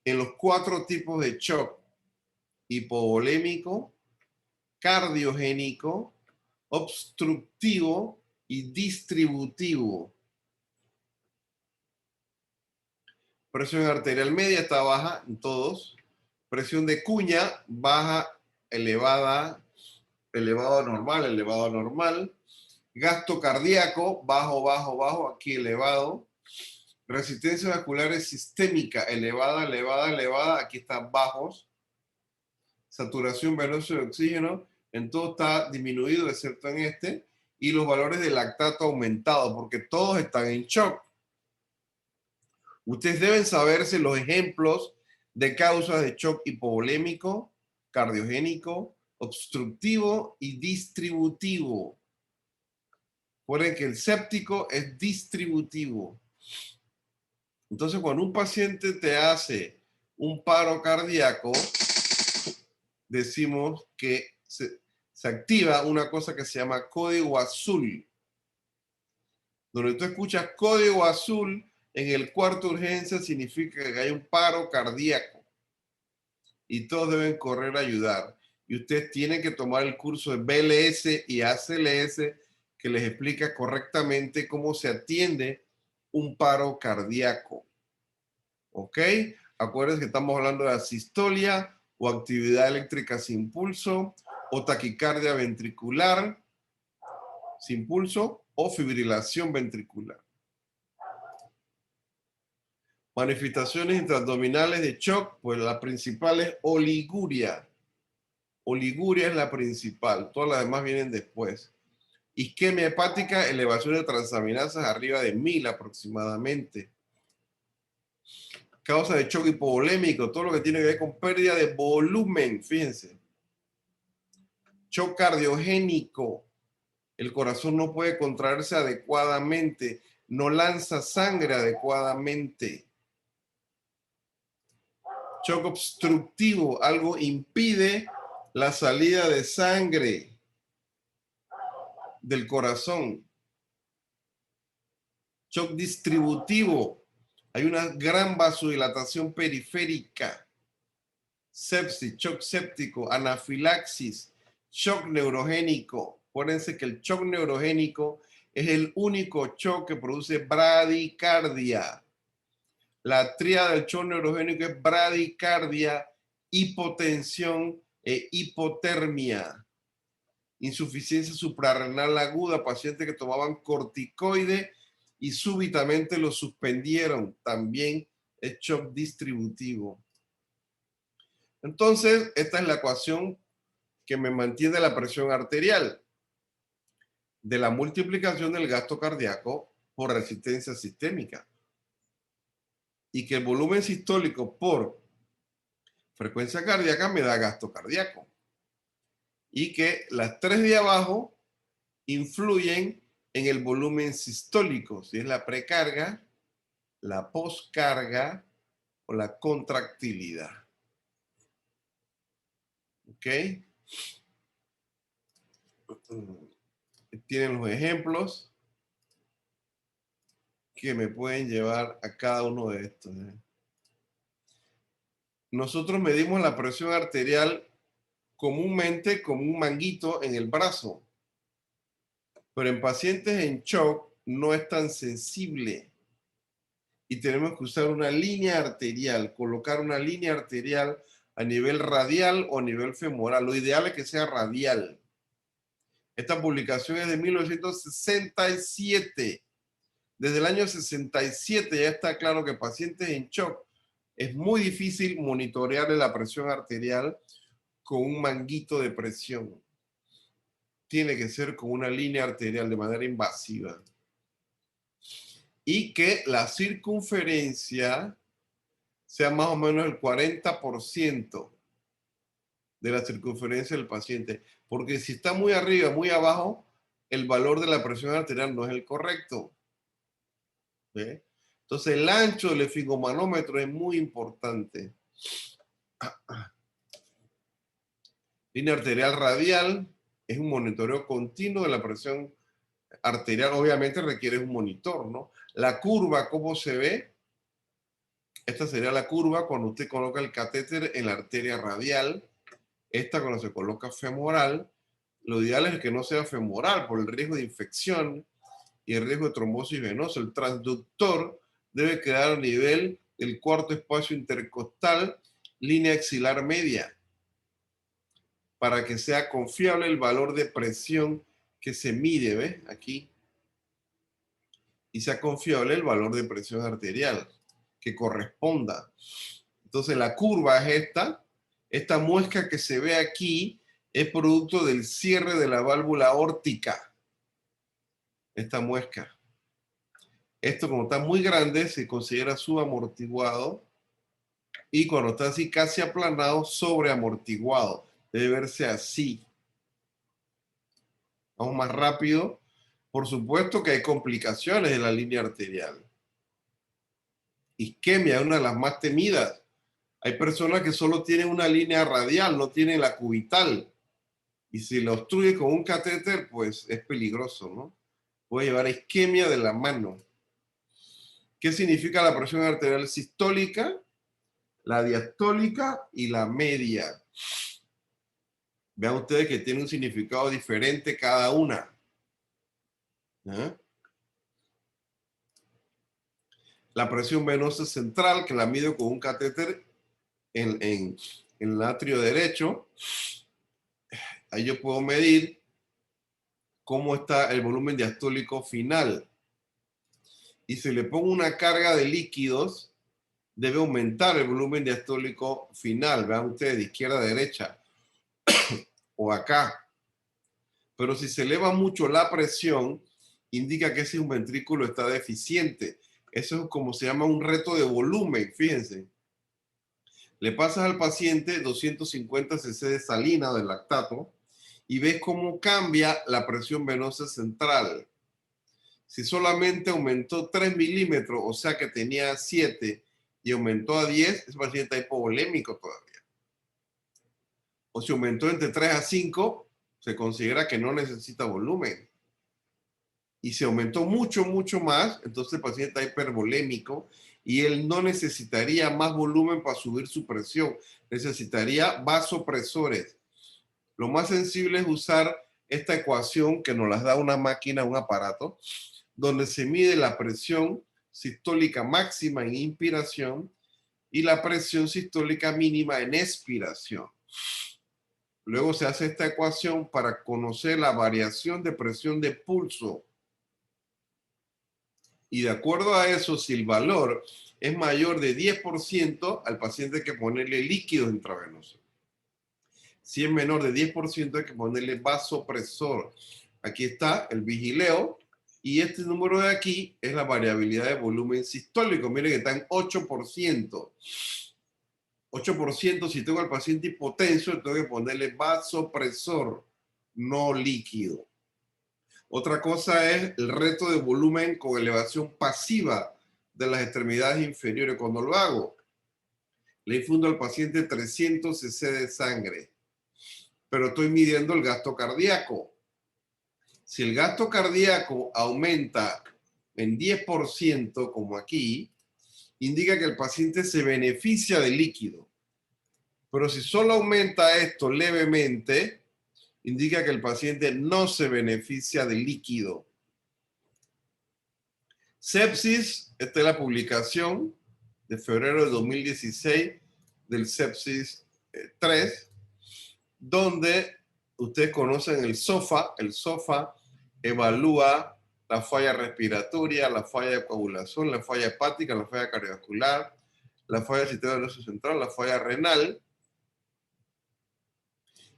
en los 4 tipos de shock: hipovolémico, cardiogénico, obstructivo y distributivo. Presión arterial media está baja en todos. Presión de cuña baja, elevada, elevado normal, elevado normal. Gasto cardíaco, bajo, bajo, bajo, aquí elevado. Resistencia vascular sistémica, elevada, elevada, elevada, aquí están bajos. Saturación venosa de oxígeno, en todo está disminuido, excepto en este. Y los valores de lactato aumentados, porque todos están en shock. Ustedes deben saberse los ejemplos de causas de shock hipovolémico, cardiogénico, obstructivo y distributivo. Recuerden que el séptico es distributivo. Entonces, cuando un paciente te hace un paro cardíaco, decimos que se activa una cosa que se llama código azul. Donde tú escuchas código azul en el cuarto de urgencia, significa que hay un paro cardíaco. Y todos deben correr a ayudar. Y ustedes tienen que tomar el curso de BLS y ACLS que les explica correctamente cómo se atiende un paro cardíaco. ¿Ok? Acuérdense que estamos hablando de asistolia o actividad eléctrica sin pulso o taquicardia ventricular sin pulso o fibrilación ventricular. Manifestaciones intraabdominales de shock, pues la principal es oliguria. Oliguria es la principal, todas las demás vienen después. Isquemia hepática, elevación de transaminasas arriba de 1000 aproximadamente. Causa de shock hipovolémico, todo lo que tiene que ver con pérdida de volumen, fíjense. Shock cardiogénico, el corazón no puede contraerse adecuadamente, no lanza sangre adecuadamente. Shock obstructivo, algo impide la salida de sangre del corazón. Shock distributivo, hay una gran vasodilatación periférica. Sepsis, shock séptico, anafilaxis, shock neurogénico. Acuérdense que el shock neurogénico es el único shock que produce bradicardia. La tríada del shock neurogénico es bradicardia, hipotensión e hipotermia. Insuficiencia suprarrenal aguda, pacientes que tomaban corticoide y súbitamente lo suspendieron. También es shock distributivo. Entonces, esta es la ecuación que me mantiene la presión arterial de la multiplicación del gasto cardíaco por resistencia sistémica. Y que el volumen sistólico por frecuencia cardíaca me da gasto cardíaco. y que las 3 de abajo influyen en el volumen sistólico, si es la precarga, la poscarga o la contractilidad. ¿Ok? Tienen los ejemplos que me pueden llevar a cada uno de estos. Nosotros medimos la presión arterial comúnmente como un manguito en el brazo, pero en pacientes en shock no es tan sensible y tenemos que usar una línea arterial, colocar una línea arterial a nivel radial o a nivel femoral. Lo ideal es que sea radial. Esta publicación es de 1967. Desde el año 67 ya está claro que pacientes en shock es muy difícil monitorearle la presión arterial con un manguito de presión. Tiene que ser con una línea arterial de manera invasiva. Y que la circunferencia sea más o menos el 40% de la circunferencia del paciente. Porque si está muy arriba, muy abajo, el valor de la presión arterial no es el correcto. ¿Ve? Entonces el ancho del esfingomanómetro es muy importante. Línea arterial radial es un monitoreo continuo de la presión arterial. Obviamente requiere un monitor, ¿no? La curva, ¿cómo se ve? Esta sería la curva cuando usted coloca el catéter en la arteria radial. Esta cuando se coloca femoral. Lo ideal es que no sea femoral por el riesgo de infección y el riesgo de trombosis venosa. El transductor debe quedar a nivel del cuarto espacio intercostal, línea axilar media, para que sea confiable el valor de presión que se mide, ¿ves? Aquí. Y sea confiable el valor de presión arterial que corresponda. Entonces la curva es esta. Esta muesca que se ve aquí es producto del cierre de la válvula aórtica. Esta muesca. Esto, como está muy grande, se considera subamortiguado y cuando está así casi aplanado, sobreamortiguado. Debe verse así. Vamos más rápido. Por supuesto que hay complicaciones de la línea arterial. Isquemia es una de las más temidas. Hay personas que solo tienen una línea radial, no tienen la cubital. Y si la obstruye con un catéter, pues es peligroso, ¿no? Puede llevar a isquemia de la mano. ¿Qué significa la presión arterial sistólica? La diastólica y la media. Vean ustedes que tiene un significado diferente cada una. ¿Eh? La presión venosa central, que la mido con un catéter en el atrio derecho. Ahí yo puedo medir cómo está el volumen diastólico final. Y si le pongo una carga de líquidos, debe aumentar el volumen diastólico final. Vean ustedes, de izquierda a derecha. O acá. Pero si se eleva mucho la presión, indica que ese ventrículo está deficiente. Eso es como se llama un reto de volumen, fíjense. Le pasas al paciente 250 cc de salina de lactato y ves cómo cambia la presión venosa central. Si solamente aumentó 3 milímetros, o sea que tenía 7 y aumentó a 10, ese paciente está hipovolémico todavía. O si aumentó entre 3 a 5, se considera que no necesita volumen. Y si aumentó mucho, mucho más, entonces el paciente está hipervolémico y él no necesitaría más volumen para subir su presión. Necesitaría vasopresores. Lo más sensible es usar esta ecuación que nos las da una máquina, un aparato, donde se mide la presión sistólica máxima en inspiración y la presión sistólica mínima en expiración. Luego se hace esta ecuación para conocer la variación de presión de pulso. Y de acuerdo a eso, si el valor es mayor de 10%, al paciente hay que ponerle líquidos intravenosos. Si es menor de 10%, hay que ponerle vasopresor. Aquí está el vigileo. Y este número de aquí es la variabilidad de volumen sistólico. Miren que está en 8%. 8%, si tengo al paciente hipotenso, tengo que ponerle vasopresor, no líquido. Otra cosa es el reto de volumen con elevación pasiva de las extremidades inferiores. Cuando lo hago, le infundo al paciente 300 cc de sangre, pero estoy midiendo el gasto cardíaco. Si el gasto cardíaco aumenta en 10%, como aquí, indica que el paciente se beneficia del líquido. Pero si solo aumenta esto levemente, indica que el paciente no se beneficia del líquido. Sepsis, esta es la publicación de febrero de 2016 del Sepsis 3, donde ustedes conocen el SOFA. El SOFA evalúa la falla respiratoria, la falla de coagulación, la falla hepática, la falla cardiovascular, la falla del sistema nervioso central, la falla renal.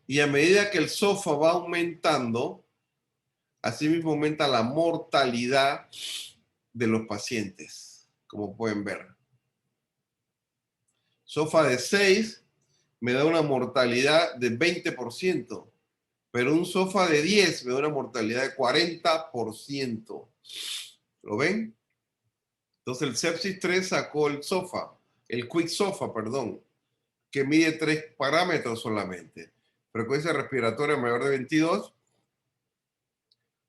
Y a medida que el SOFA va aumentando, así mismo aumenta la mortalidad de los pacientes, como pueden ver. SOFA de 6 me da una mortalidad de 20%, pero un SOFA de 10 me da una mortalidad de 40%. ¿Lo ven? Entonces el Sepsis 3 sacó el SOFA, el Quick SOFA, perdón, que mide 3 parámetros solamente. Frecuencia respiratoria mayor de 22,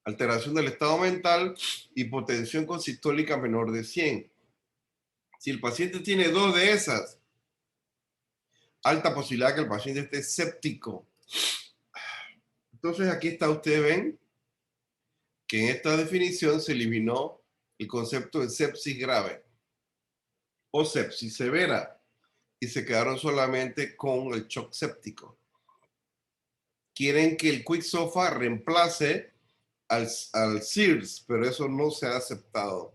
alteración del estado mental, hipotensión consistólica menor de 100. Si el paciente tiene 2 de esas, alta posibilidad que el paciente esté séptico. Entonces aquí está, ustedes ven que en esta definición se eliminó el concepto de sepsis grave o sepsis severa y se quedaron solamente con el shock séptico. Quieren que el Quick SOFA reemplace al SIRS, pero eso no se ha aceptado.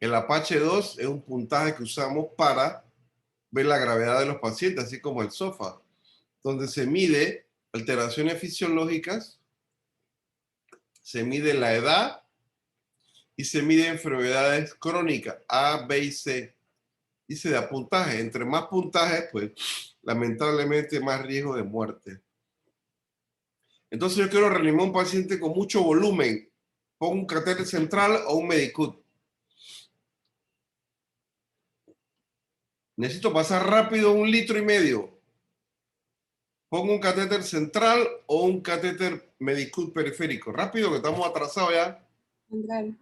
El Apache 2 es un puntaje que usamos para ver la gravedad de los pacientes, así como el SOFA, donde se mide alteraciones fisiológicas, se mide la edad y se mide enfermedades crónicas A, B y C. Y se da puntaje. Entre más puntajes, pues lamentablemente más riesgo de muerte. Entonces yo quiero reanimar a un paciente con mucho volumen. Pongo un catéter central o un Medicut. Necesito pasar rápido 1,5 litros. Pongo un catéter central o un catéter Medicut periférico. Rápido, que estamos atrasados ya. Central.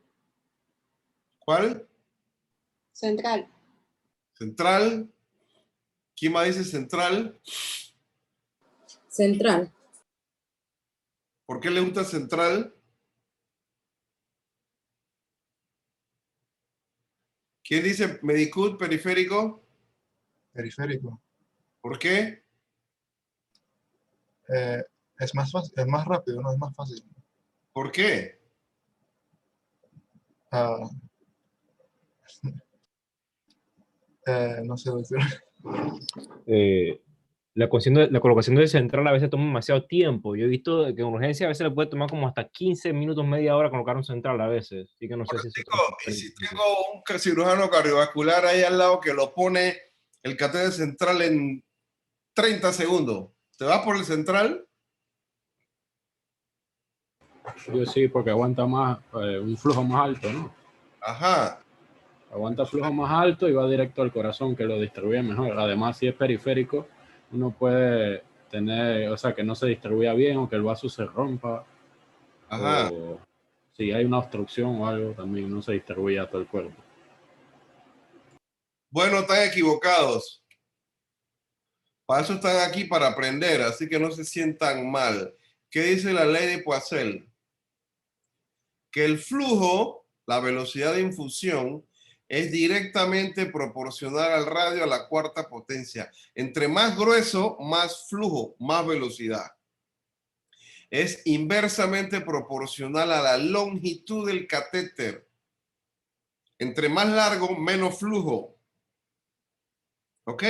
¿Cuál? Central. Central. ¿Quién más dice central? Central. ¿Por qué le gusta central? ¿Quién dice Medicut periférico? Periférico. ¿Por qué? Es más fácil, es más rápido, no es más fácil. ¿Por qué? Ah, no sé, doctor. La colocación del central a veces toma demasiado tiempo. Yo he visto que en urgencia a veces le puede tomar como hasta 15 minutos, media hora colocar un central a veces. Así que no sé si eso... Y si tengo un cirujano cardiovascular ahí al lado que lo pone el catéter central en 30 segundos, ¿te vas por el central? Yo sí, porque aguanta más, un flujo más alto, ¿no? Ajá. Aguanta flujo más alto y va directo al corazón, que lo distribuye mejor. Además, si es periférico, uno puede tener, o sea, que no se distribuya bien o que el vaso se rompa. Ajá. O si hay una obstrucción o algo, también no se distribuye a todo el cuerpo. Bueno, están equivocados. Para eso están aquí, para aprender, así que no se sientan mal. ¿Qué dice la ley de Poiseuille? Que el flujo, la velocidad de infusión, es directamente proporcional al radio a la cuarta potencia. Entre más grueso, más flujo, más velocidad. Es inversamente proporcional a la longitud del catéter. Entre más largo, menos flujo. ¿Ok?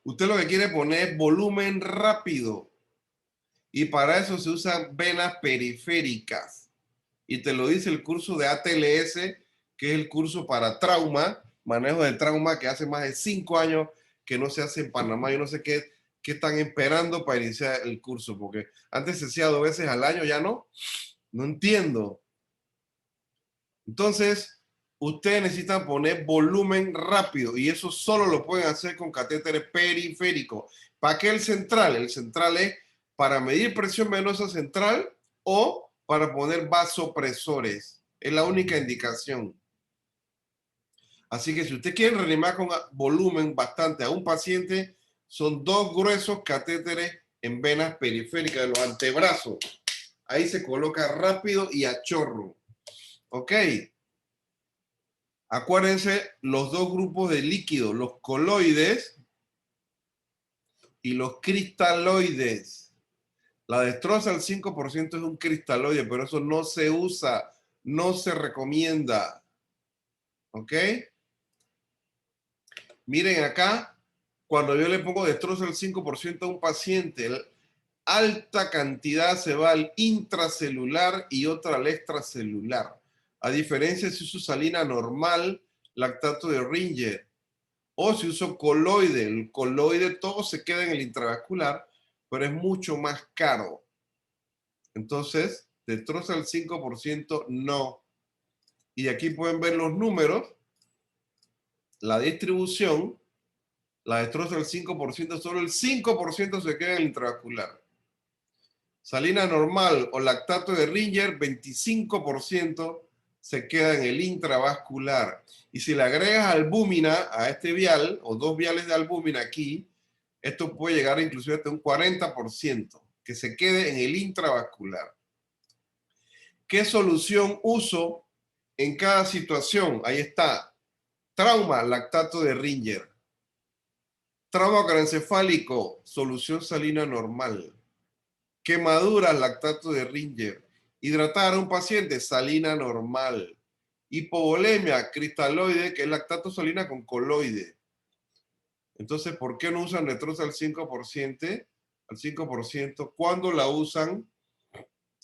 Usted lo que quiere poner es volumen rápido. Y para eso se usan venas periféricas. Y te lo dice el curso de ATLS, que es el curso para trauma, manejo del trauma, que hace más de 5 años que no se hace en Panamá. Yo no sé qué están esperando para iniciar el curso, porque antes se hacía 2 veces al año, ya no. No entiendo. Entonces, ustedes necesitan poner volumen rápido y eso solo lo pueden hacer con catéteres periféricos. ¿Para qué el central? El central es para medir presión venosa central o para poner vasopresores. Es la única indicación. Así que si usted quiere reanimar con volumen bastante a un paciente, son 2 gruesos catéteres en venas periféricas de los antebrazos. Ahí se coloca rápido y a chorro. Ok. Acuérdense los 2 grupos de líquidos, los coloides y los cristaloides. La dextrosa al 5% es un cristaloide, pero eso no se usa, no se recomienda. ¿Ok? Miren acá, cuando yo le pongo dextrosa al 5% a un paciente, alta cantidad se va al intracelular y otra al extracelular. A diferencia si uso salina normal, lactato de Ringer, o si uso coloide, el coloide todo se queda en el intravascular, pero es mucho más caro. Entonces, dextrosa al 5% no. Y aquí pueden ver los números, la distribución, la dextrosa al 5%, solo el 5% se queda en el intravascular. Salina normal o lactato de Ringer, 25% se queda en el intravascular. Y si le agregas albúmina a este vial, o 2 viales de albúmina aquí, esto puede llegar inclusive hasta un 40%, que se quede en el intravascular. ¿Qué solución uso en cada situación? Ahí está. Trauma, lactato de Ringer. Trauma craneoencefálico, solución salina normal. Quemadura, lactato de Ringer. Hidratar a un paciente, salina normal. Hipovolemia, cristaloide, que es lactato salina con coloide. Entonces, ¿por qué no usan dextrosa al 5%? Al 5%. ¿Cuándo la usan?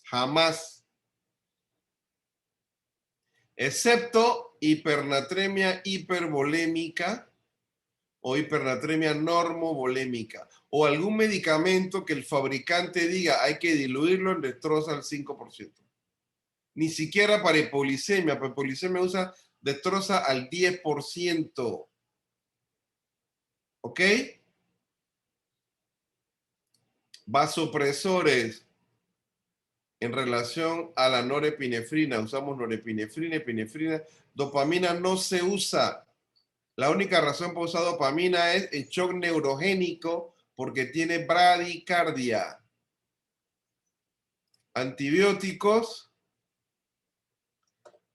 Jamás. Excepto hipernatremia hipervolémica o hipernatremia normovolémica, o algún medicamento que el fabricante diga hay que diluirlo en dextrosa al 5%. Ni siquiera para hipoglicemia. Para hipoglicemia usa dextrosa al 10%. ¿Ok? Vasopresores en relación a la norepinefrina. Usamos norepinefrina, epinefrina. Dopamina no se usa. La única razón para usar dopamina es el shock neurogénico porque tiene bradicardia. Antibióticos,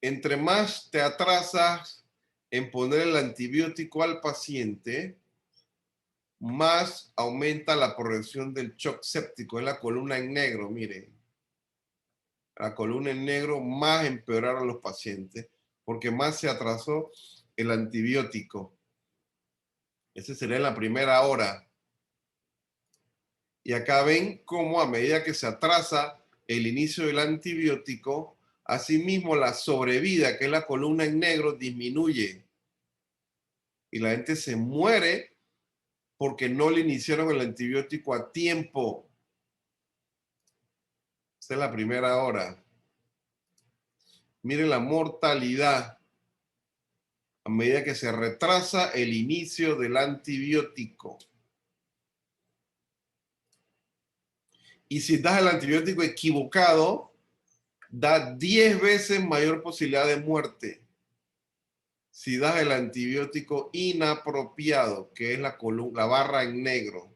entre más te atrasas en poner el antibiótico al paciente, más aumenta la progresión del shock séptico. Es la columna en negro, miren. La columna en negro más empeorar a los pacientes porque más se atrasó el antibiótico. Ese sería en la primera hora. Y acá ven cómo a medida que se atrasa el inicio del antibiótico, asimismo la sobrevida, que es la columna en negro, disminuye. Y la gente se muere porque no le iniciaron el antibiótico a tiempo. Esa es la primera hora. Miren la mortalidad a medida que se retrasa el inicio del antibiótico. Y si das el antibiótico equivocado, da 10 veces mayor posibilidad de muerte. Si das el antibiótico inapropiado, que es la barra en negro.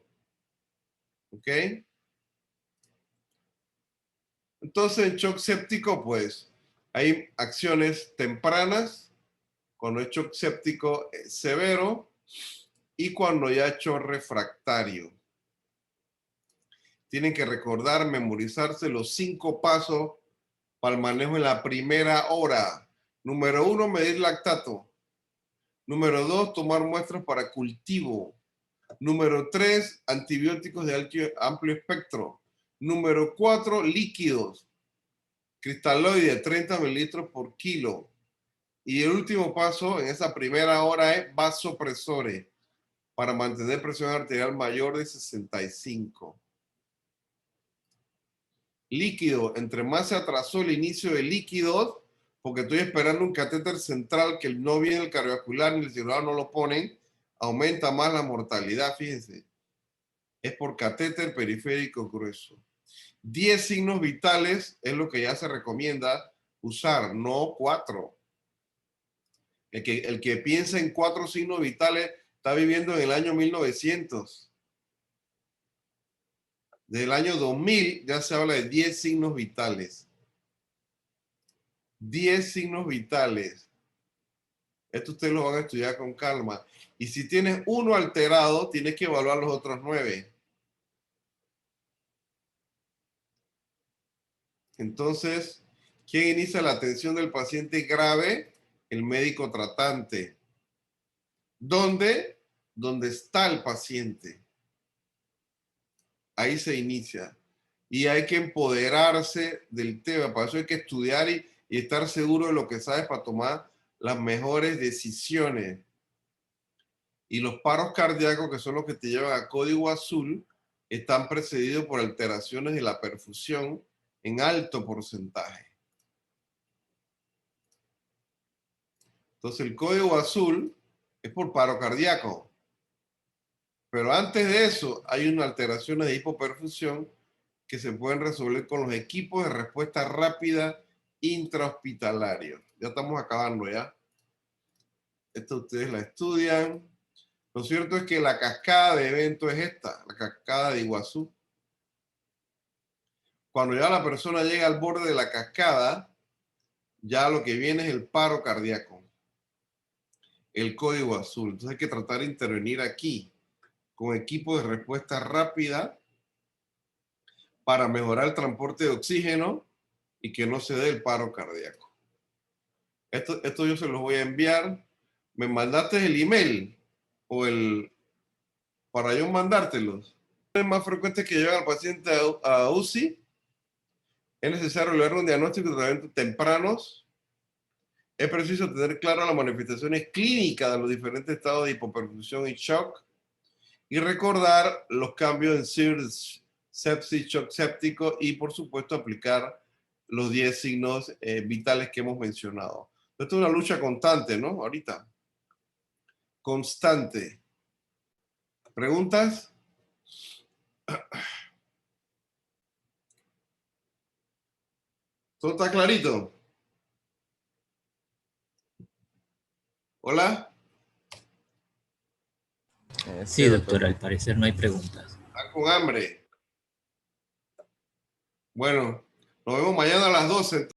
¿Ok? Entonces, en shock séptico, pues, hay acciones tempranas, cuando es shock séptico severo y cuando ya es shock refractario. Tienen que recordar, memorizarse los 5 pasos para el manejo en la primera hora. Número 1, medir lactato. Número 2, tomar muestras para cultivo. Número 3, antibióticos de amplio espectro. Número 4, líquidos. Cristaloide, 30 mililitros por kilo. Y el último paso en esa primera hora es vasopresores para mantener presión arterial mayor de 65. Líquido, entre más se atrasó el inicio de líquidos, porque estoy esperando un catéter central que no viene el cardiovascular ni el cirujano no lo ponen, aumenta más la mortalidad, fíjense. Es por catéter periférico grueso. 10 signos vitales es lo que ya se recomienda usar, no 4. El que piensa en 4 signos vitales está viviendo en el año 1900. Del año 2000 ya se habla de 10 signos vitales. 10 signos vitales. Esto ustedes lo van a estudiar con calma. Y si tienes uno alterado, tienes que evaluar los otros 9. Entonces, ¿quién inicia la atención del paciente grave? El médico tratante. ¿Dónde? Donde está el paciente. Ahí se inicia. Y hay que empoderarse del tema. Para eso hay que estudiar y estar seguro de lo que sabes para tomar las mejores decisiones. Y los paros cardíacos, que son los que te llevan a código azul, están precedidos por alteraciones de la perfusión en alto porcentaje. Entonces el código azul es por paro cardíaco. Pero antes de eso hay unas alteraciones de hipoperfusión que se pueden resolver con los equipos de respuesta rápida intrahospitalarios. Ya estamos acabando ya. Esto ustedes la estudian. Lo cierto es que la cascada de eventos es esta, la cascada de Iguazú. Cuando ya la persona llega al borde de la cascada, ya lo que viene es el paro cardíaco, el código azul. Entonces hay que tratar de intervenir aquí con equipos de respuesta rápida para mejorar el transporte de oxígeno y que no se dé el paro cardíaco. Esto yo se los voy a enviar. ¿Me mandaste el email o para yo mandártelos? Es más frecuente que lleven al paciente a UCI. Es necesario lograr un diagnóstico de tratamientos tempranos. Es preciso tener claras las manifestaciones clínicas de los diferentes estados de hipoperfusión y shock. Y recordar los cambios en SIRS, sepsis, shock séptico y, por supuesto, aplicar los 10 signos vitales que hemos mencionado. Esto es una lucha constante, ¿no? Ahorita. Constante. ¿Preguntas? ¿Todo está clarito? ¿Hola? Sí, doctor, al parecer no hay preguntas. ¿Está con hambre? Bueno, nos vemos mañana a las 12.